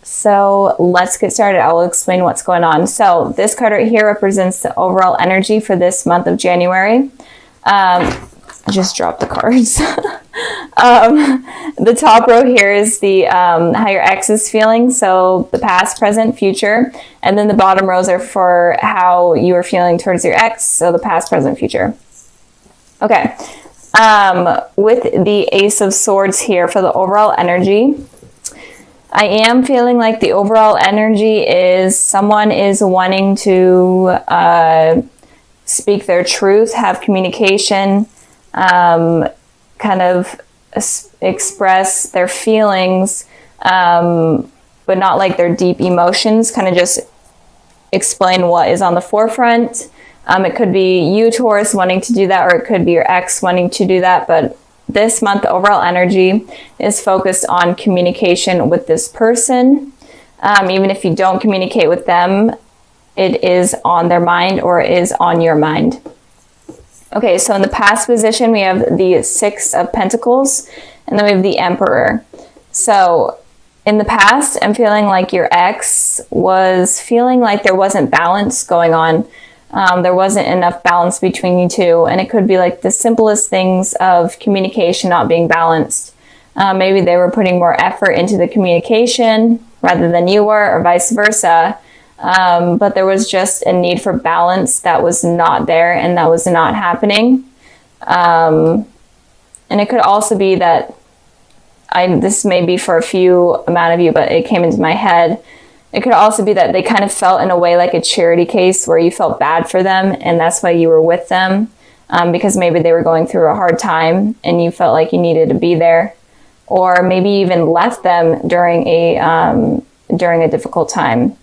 So let's get started. I will explain what's going on. So this card right here represents the overall energy for this month of January. I just dropped the cards. The top row here is the how your ex is feeling, so the past, present, future, and then the bottom rows are for how you are feeling towards your ex, so the past, present, future. Okay, with the Ace of Swords here for the overall energy, I am feeling like the overall energy is someone is wanting to speak their truth, have communication, kind of express their feelings, but not like their deep emotions, kind of just explain what is on the forefront. It could be you, Taurus, wanting to do that, or it could be your ex wanting to do that, but this month, the overall energy is focused on communication with this person. Even if you don't communicate with them, it is on their mind or is on your mind. Okay, so in the past position, we have the Six of Pentacles, and then we have the Emperor. So in the past, I'm feeling like your ex was feeling like there wasn't balance going on. There wasn't enough balance between you two, and it could be like the simplest things of communication not being balanced. Maybe they were putting more effort into the communication rather than you were, or vice versa. But there was just a need for balance that was not there, and that was not happening. And it could also be that this may be for a few amount of you, but it came into my head. It could also be that they kind of felt in a way like a charity case where you felt bad for them, and that's why you were with them, because maybe they were going through a hard time and you felt like you needed to be there, or maybe even left them during a difficult time.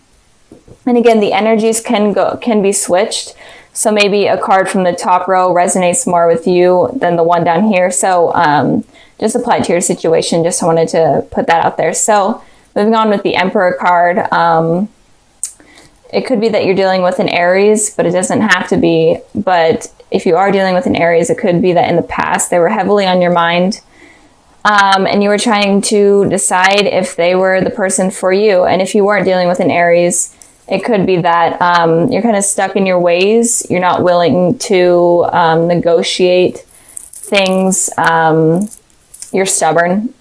And again, the energies can be switched. So maybe a card from the top row resonates more with you than the one down here. So just apply it to your situation. Just wanted to put that out there. So moving on with the Emperor card, it could be that you're dealing with an Aries, but it doesn't have to be. But if you are dealing with an Aries, it could be that in the past they were heavily on your mind, and you were trying to decide if they were the person for you. And if you weren't dealing with an Aries, it could be that you're kind of stuck in your ways. You're not willing to negotiate things. You're stubborn.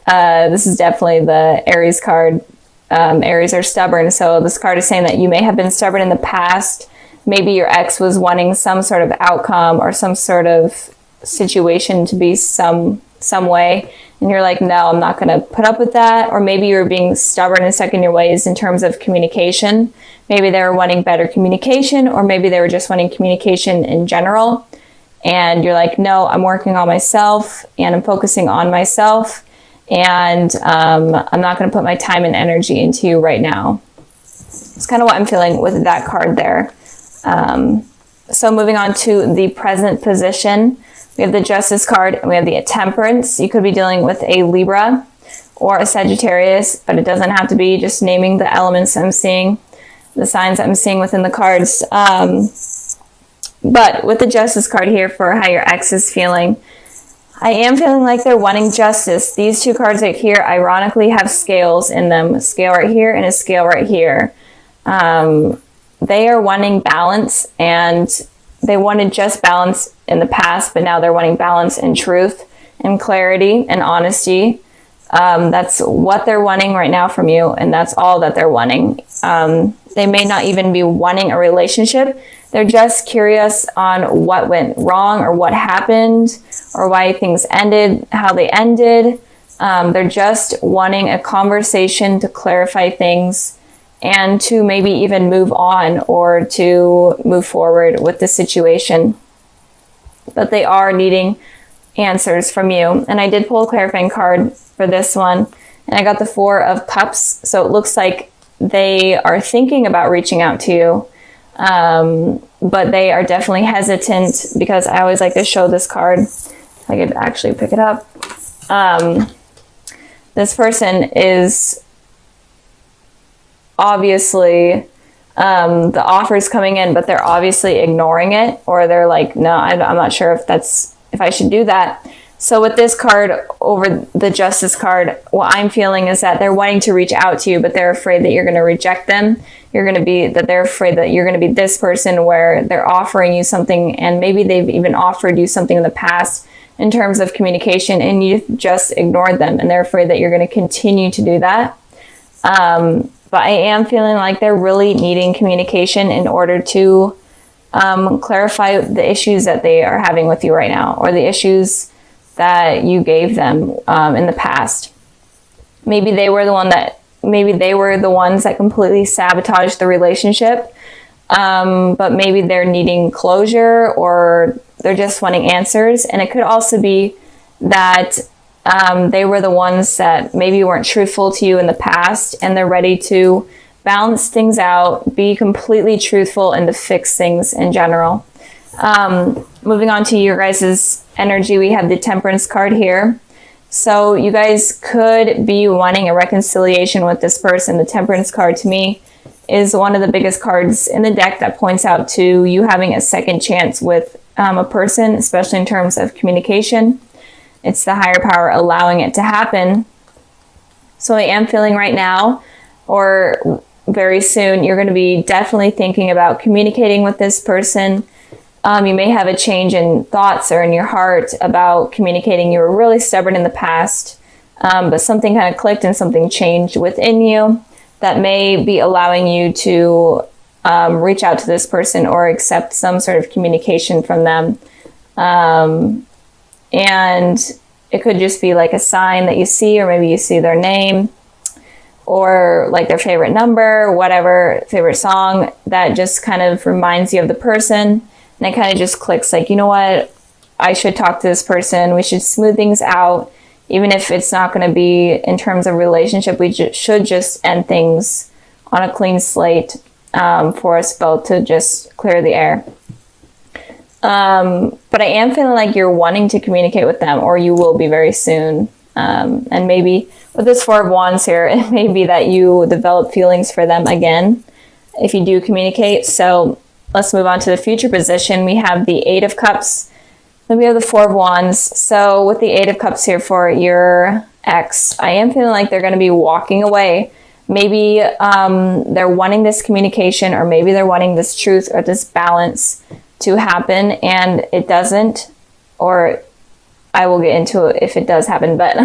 This is definitely the Aries card. Aries are stubborn. So this card is saying that you may have been stubborn in the past. Maybe your ex was wanting some sort of outcome or some sort of situation to be some way. And you're like, no, I'm not going to put up with that. Or maybe you're being stubborn and stuck in your ways in terms of communication. Maybe they were wanting better communication, or maybe they were just wanting communication in general. And you're like, no, I'm working on myself and I'm focusing on myself. And I'm not going to put my time and energy into you right now. It's kind of what I'm feeling with that card there. So moving on to the present position, we have the Justice card and we have the Temperance. You could be dealing with a Libra or a Sagittarius, but it doesn't have to be. Just naming the elements I'm seeing, the signs I'm seeing within the cards. But with the Justice card here for how your ex is feeling, I am feeling like they're wanting justice. These two cards right here, ironically, have scales in them. A scale right here and a scale right here. They are wanting balance, and they wanted just balance in the past, but now they're wanting balance and truth and clarity and honesty. That's what they're wanting right now from you, and that's all that they're wanting. They may not even be wanting a relationship. They're just curious on what went wrong or what happened or why things ended, how they ended. They're just wanting a conversation to clarify things and to maybe even move on or to move forward with the situation. But they are needing answers from you. And I did pull a clarifying card for this one, and I got the Four of Cups. So it looks like they are thinking about reaching out to you. But they are definitely hesitant, because I always like to show this card. If I could actually pick it up. This person is obviously, the offer's coming in, but they're obviously ignoring it, or they're like, no, I'm not sure if I should do that. So with this card over the Justice card, what I'm feeling is that they're wanting to reach out to you, but they're afraid that you're going to reject them. They're afraid that you're going to be this person where they're offering you something, and maybe they've even offered you something in the past in terms of communication, and you just ignored them, and they're afraid that you're going to continue to do that. But I am feeling like they're really needing communication in order to clarify the issues that they are having with you right now, or the issues that you gave them in the past. Maybe they were the ones that completely sabotaged the relationship, but maybe they're needing closure, or they're just wanting answers. And it could also be that they were the ones that maybe weren't truthful to you in the past, and they're ready to balance things out, be completely truthful, and to fix things in general. Moving on to your guys' energy, we have the Temperance card here. So you guys could be wanting a reconciliation with this person. The Temperance card to me is one of the biggest cards in the deck that points out to you having a second chance with a person, especially in terms of communication. It's the higher power allowing it to happen. So I am feeling right now, or very soon, you're going to be definitely thinking about communicating with this person. You may have a change in thoughts or in your heart about communicating. You were really stubborn in the past, but something kind of clicked and something changed within you that may be allowing you to reach out to this person or accept some sort of communication from them. And it could just be like a sign that you see, or maybe you see their name, or like their favorite number, whatever, favorite song that just kind of reminds you of the person. And it kind of just clicks like, you know what, I should talk to this person. We should smooth things out. Even if it's not going to be in terms of relationship, we should just end things on a clean slate for us both to just clear the air. But I am feeling like you're wanting to communicate with them, or you will be very soon. And maybe with this Four of Wands here, it may be that you develop feelings for them again if you do communicate. So let's move on to the future position. We have the Eight of Cups. Then we have the Four of Wands. So with the Eight of Cups here for your ex, I am feeling like they're going to be walking away. Maybe they're wanting this communication, or maybe they're wanting this truth or this balance to happen, and it doesn't. Or I will get into it if it does happen. But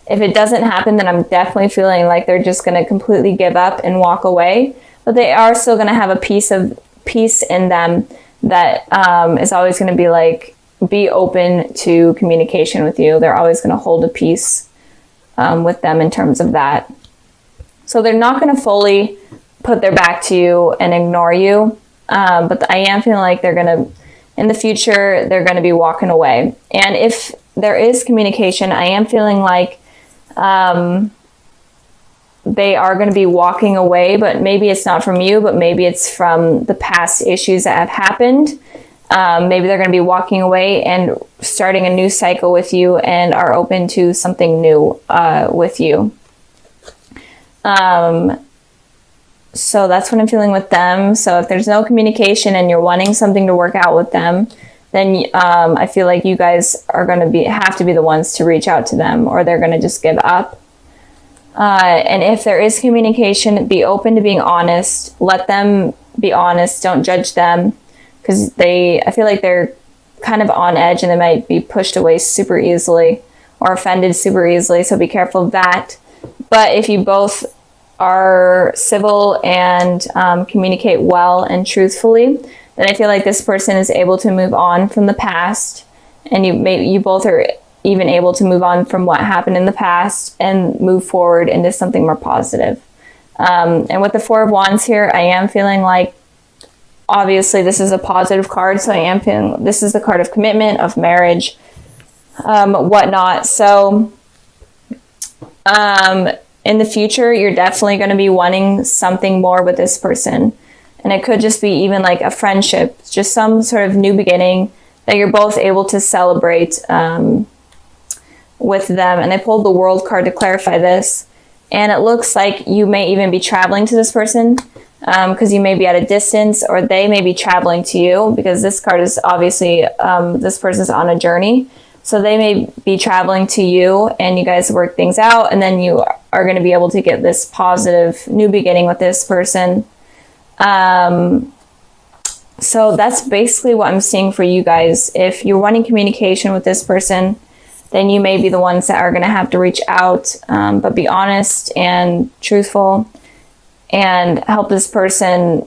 if it doesn't happen, then I'm definitely feeling like they're just going to completely give up and walk away. But they are still going to have a piece in them that is always going to be like, be open to communication with you. They're always going to hold a piece with them in terms of that. So they're not going to fully put their back to you and ignore you. But I am feeling like they're going to, in the future, they're going to be walking away. And if there is communication, I am feeling like they are going to be walking away, but maybe it's not from you, but maybe it's from the past issues that have happened. Maybe they're going to be walking away and starting a new cycle with you, and are open to something new with you. So that's what I'm feeling with them. So if there's no communication and you're wanting something to work out with them, then I feel like you guys are going to have to be the ones to reach out to them, or they're going to just give up. And if there is communication, be open to being honest. Let them be honest. Don't judge them, because I feel like they're kind of on edge, and they might be pushed away super easily or offended super easily. So be careful of that. But if you both are civil and communicate well and truthfully, then I feel like this person is able to move on from the past, and you both are even able to move on from what happened in the past and move forward into something more positive. And with the Four of Wands here, I am feeling like, obviously this is a positive card, so I am feeling this is the card of commitment, of marriage, whatnot. So in the future, you're definitely going to be wanting something more with this person. And it could just be even like a friendship, just some sort of new beginning that you're both able to celebrate with them. And I pulled the World card to clarify this. And it looks like you may even be traveling to this person, because you may be at a distance, or they may be traveling to you, because this card is obviously this person's on a journey. So they may be traveling to you and you guys work things out, and then you are going to be able to get this positive new beginning with this person. So that's basically what I'm seeing for you guys. If you're wanting communication with this person, then you may be the ones that are going to have to reach out, but be honest and truthful and help this person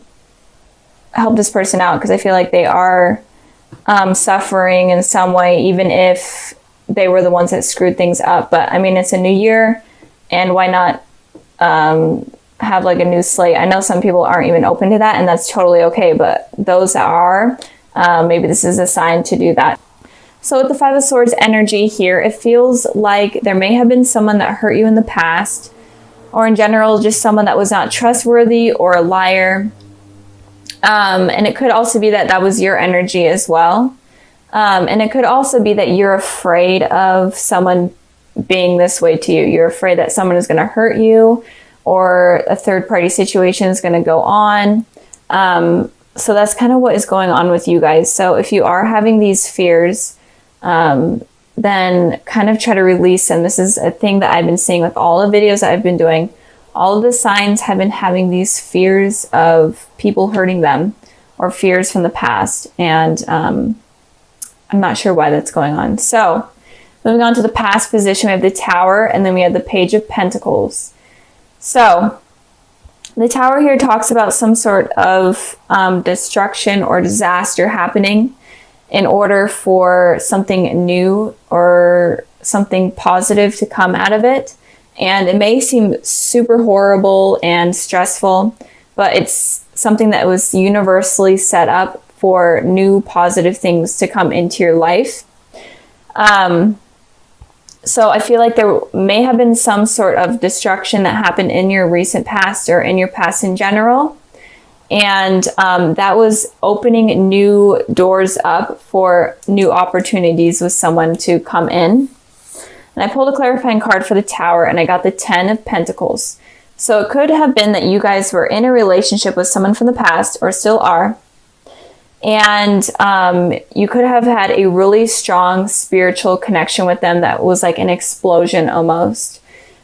out, because I feel like they are suffering in some way, even if they were the ones that screwed things up. But I mean, it's a new year, and why not have like a new slate? I know some people aren't even open to that, and that's totally okay, but those that are, maybe this is a sign to do that. So with the Five of Swords energy here, it feels like there may have been someone that hurt you in the past, or in general, just someone that was not trustworthy or a liar. And it could also be that that was your energy as well. And it could also be that you're afraid of someone being this way to you. You're afraid that someone is going to hurt you, or a third party situation is going to go on. So that's kind of what is going on with you guys. So if you are having these fears, then kind of try to release them. This is a thing that I've been seeing with all the videos that I've been doing. All of the signs have been having these fears of people hurting them, or fears from the past. And I'm not sure why that's going on. So moving on to the past position, we have the Tower, and then we have the Page of Pentacles. So the Tower here talks about some sort of destruction or disaster happening in order for something new or something positive to come out of it. And it may seem super horrible and stressful, but it's something that was universally set up for new positive things to come into your life. So I feel like there may have been some sort of destruction that happened in your recent past, or in your past in general. And that was opening new doors up for new opportunities with someone to come in. And I pulled a clarifying card for the Tower, and I got the 10 of Pentacles. So it could have been that you guys were in a relationship with someone from the past, or still are. And you could have had a really strong spiritual connection with them that was like an explosion almost.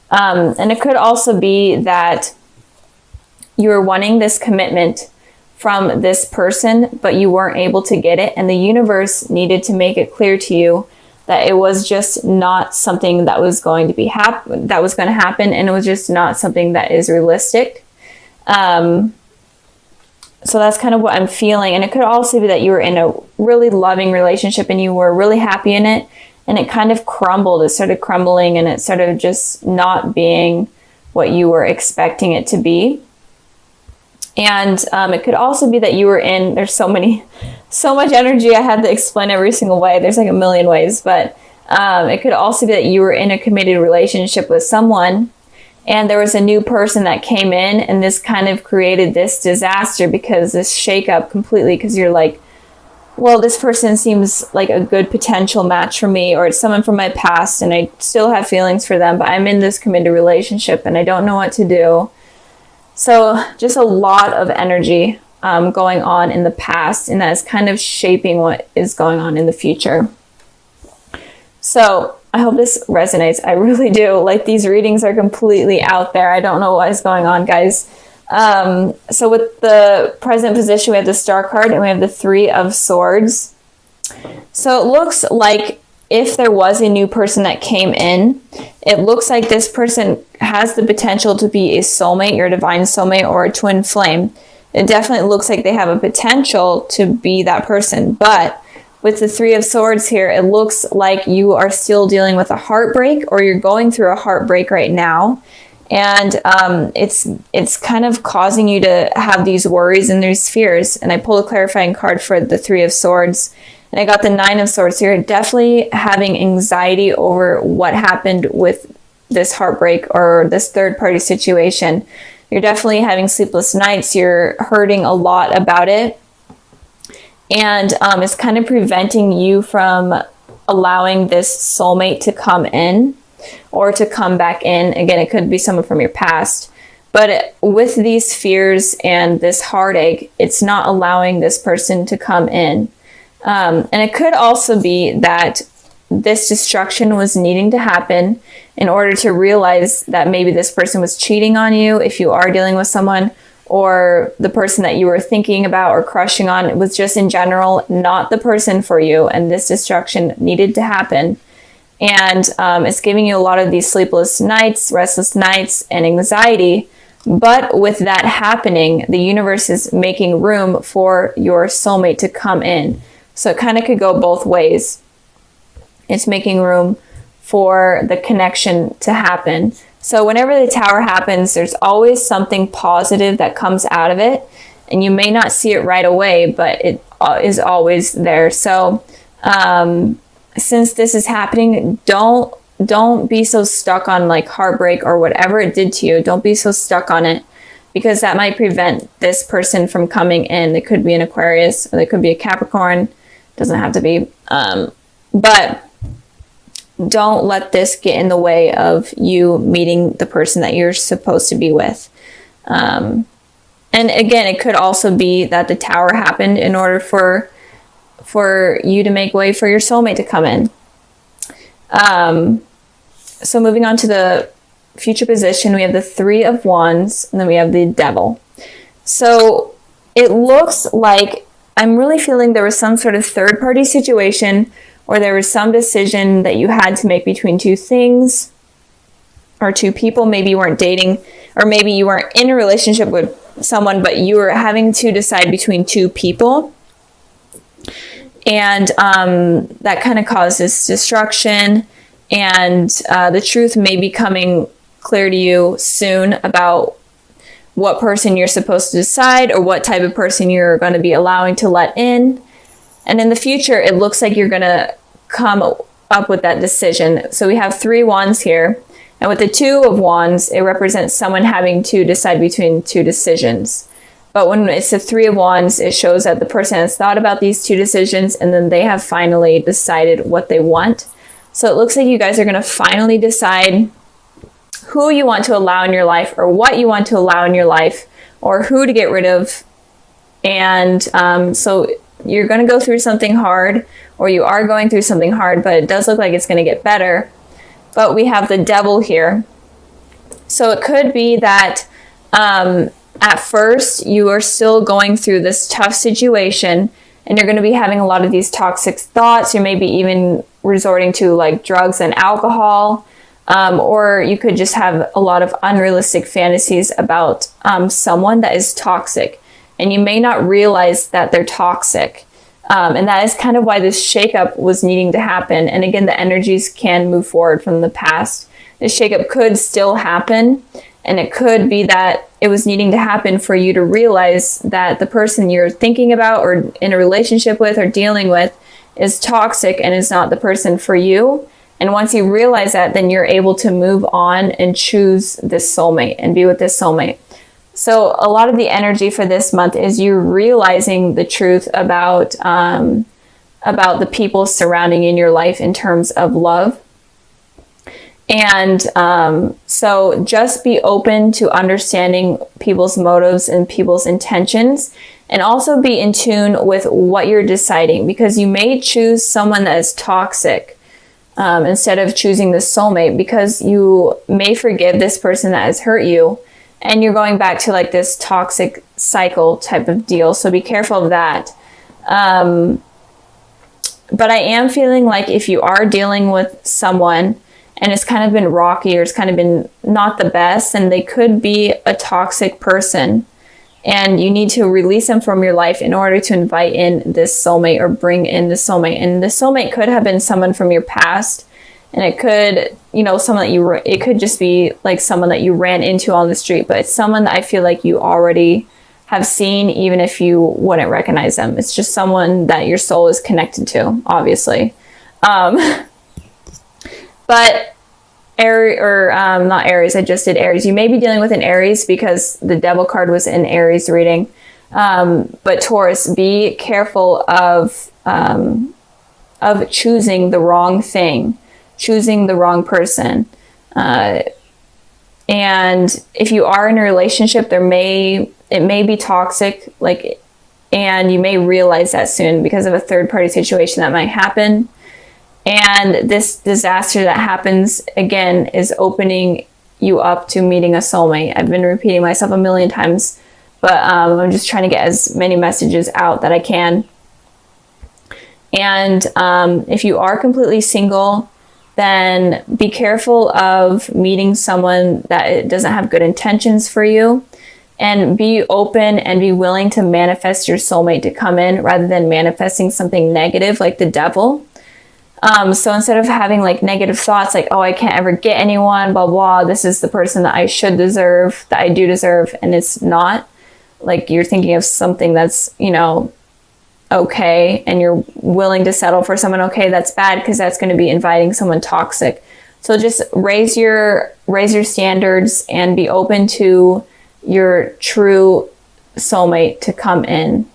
And it could also be that you were wanting this commitment from this person, but you weren't able to get it. And the universe needed to make it clear to you that it was just not something that was going to be happen, and it was just not something that is realistic. So that's kind of what I'm feeling. And it could also be that you were in a really loving relationship and you were really happy in it, and it kind of crumbled. It started crumbling, and it started just not being what you were expecting it to be. And it could also be that you were in, there's so much energy, I had to explain every single way. There's like a million ways, but it could also be that you were in a committed relationship with someone, and there was a new person that came in, and this kind of created this disaster, because this shakeup completely, because you're like, well, this person seems like a good potential match for me, or it's someone from my past and I still have feelings for them, but I'm in this committed relationship and I don't know what to do. So just a lot of energy going on in the past, and that is kind of shaping what is going on in the future. So I hope this resonates. I really do. Like, these readings are completely out there. I don't know what is going on, guys. So with the present position, we have the Star card and we have the Three of Swords. So it looks like if there was a new person that came in, it looks like this person has the potential to be a soulmate, your divine soulmate, or a twin flame. It definitely looks like they have a potential to be that person. But with the Three of Swords here, it looks like you are still dealing with a heartbreak, or you're going through a heartbreak right now. And it's kind of causing you to have these worries and these fears. And I pulled a clarifying card for the Three of Swords. And I got the Nine of Swords here. Definitely having anxiety over what happened with this heartbreak or this third party situation. You're definitely having sleepless nights. You're hurting a lot about it. And it's kind of preventing you from allowing this soulmate to come in or to come back in. Again, it could be someone from your past. But with these fears and this heartache, it's not allowing this person to come in. And it could also be that this destruction was needing to happen in order to realize that maybe this person was cheating on you if you are dealing with someone, or the person that you were thinking about or crushing on was just in general not the person for you, and this destruction needed to happen. And it's giving you a lot of these sleepless nights, restless nights, and anxiety. But with that happening, the universe is making room for your soulmate to come in. So it kind of could go both ways. It's making room for the connection to happen. So whenever the Tower happens, there's always something positive that comes out of it. And you may not see it right away, but it is always there. So since this is happening, don't be so stuck on like heartbreak or whatever it did to you. Don't be so stuck on it, because that might prevent this person from coming in. It could be an Aquarius, or it could be a Capricorn. Doesn't have to be. But don't let this get in the way of you meeting the person that you're supposed to be with. And again, it could also be that the Tower happened in order for you to make way for your soulmate to come in. So moving on to the future position, we have the Three of Wands, and then we have the Devil. So it looks like I'm really feeling there was some sort of third-party situation, or there was some decision that you had to make between two things or two people. Maybe you weren't dating, or maybe you weren't in a relationship with someone, but you were having to decide between two people. And that kind of causes destruction. And the truth may be coming clear to you soon about what person you're supposed to decide, or what type of person you're going to be allowing to let in. And in the future, it looks like you're going to come up with that decision. So we have 3 wands here. And with the 2 of wands, it represents someone having to decide between two decisions. But when it's the 3 of wands, it shows that the person has thought about these two decisions, and then they have finally decided what they want. So it looks like you guys are going to finally decide who you want to allow in your life, or what you want to allow in your life, or who to get rid of. And so you're going to go through something hard, or you are going through something hard, but it does look like it's going to get better. But we have the Devil here. So it could be that at first you are still going through this tough situation, and you're going to be having a lot of these toxic thoughts. You may be even resorting to like drugs and alcohol, or you could just have a lot of unrealistic fantasies about someone that is toxic, and you may not realize that they're toxic. And that is kind of why this shakeup was needing to happen. And again, the energies can move forward from the past. This shakeup could still happen, and it could be that it was needing to happen for you to realize that the person you're thinking about, or in a relationship with, or dealing with is toxic and is not the person for you. And once you realize that, then you're able to move on and choose this soulmate and be with this soulmate. So a lot of the energy for this month is you realizing the truth about the people surrounding in your life in terms of love. And so just be open to understanding people's motives and people's intentions, and also be in tune with what you're deciding, because you may choose someone that is toxic instead of choosing the soulmate, because you may forgive this person that has hurt you, and you're going back to like this toxic cycle type of deal. So be careful of that. But I am feeling like if you are dealing with someone and it's kind of been rocky, or it's kind of been not the best, and they could be a toxic person, and you need to release them from your life in order to invite in this soulmate, or bring in the soulmate. And the soulmate could have been someone from your past, and it could, someone that it could just be like someone that you ran into on the street, but it's someone that I feel like you already have seen, even if you wouldn't recognize them. It's just someone that your soul is connected to, obviously. But not Aries, I just did Aries. You may be dealing with an Aries because the Devil card was in Aries reading. But Taurus, be careful of choosing the wrong thing, choosing the wrong person. And if you are in a relationship, it may be toxic, and you may realize that soon because of a third party situation that might happen. And this disaster that happens again is opening you up to meeting a soulmate. I've been repeating myself a million times, but I'm just trying to get as many messages out that I can. And if you are completely single, then be careful of meeting someone that doesn't have good intentions for you, and be open and be willing to manifest your soulmate to come in rather than manifesting something negative like the devil. So instead of having like negative thoughts like, oh, I can't ever get anyone, blah, blah, this is the person that I should deserve, that I do deserve, and it's not, like you're thinking of something that's, you know, okay, and you're willing to settle for someone okay, that's bad, because that's going to be inviting someone toxic. So just raise your standards and be open to your true soulmate to come in.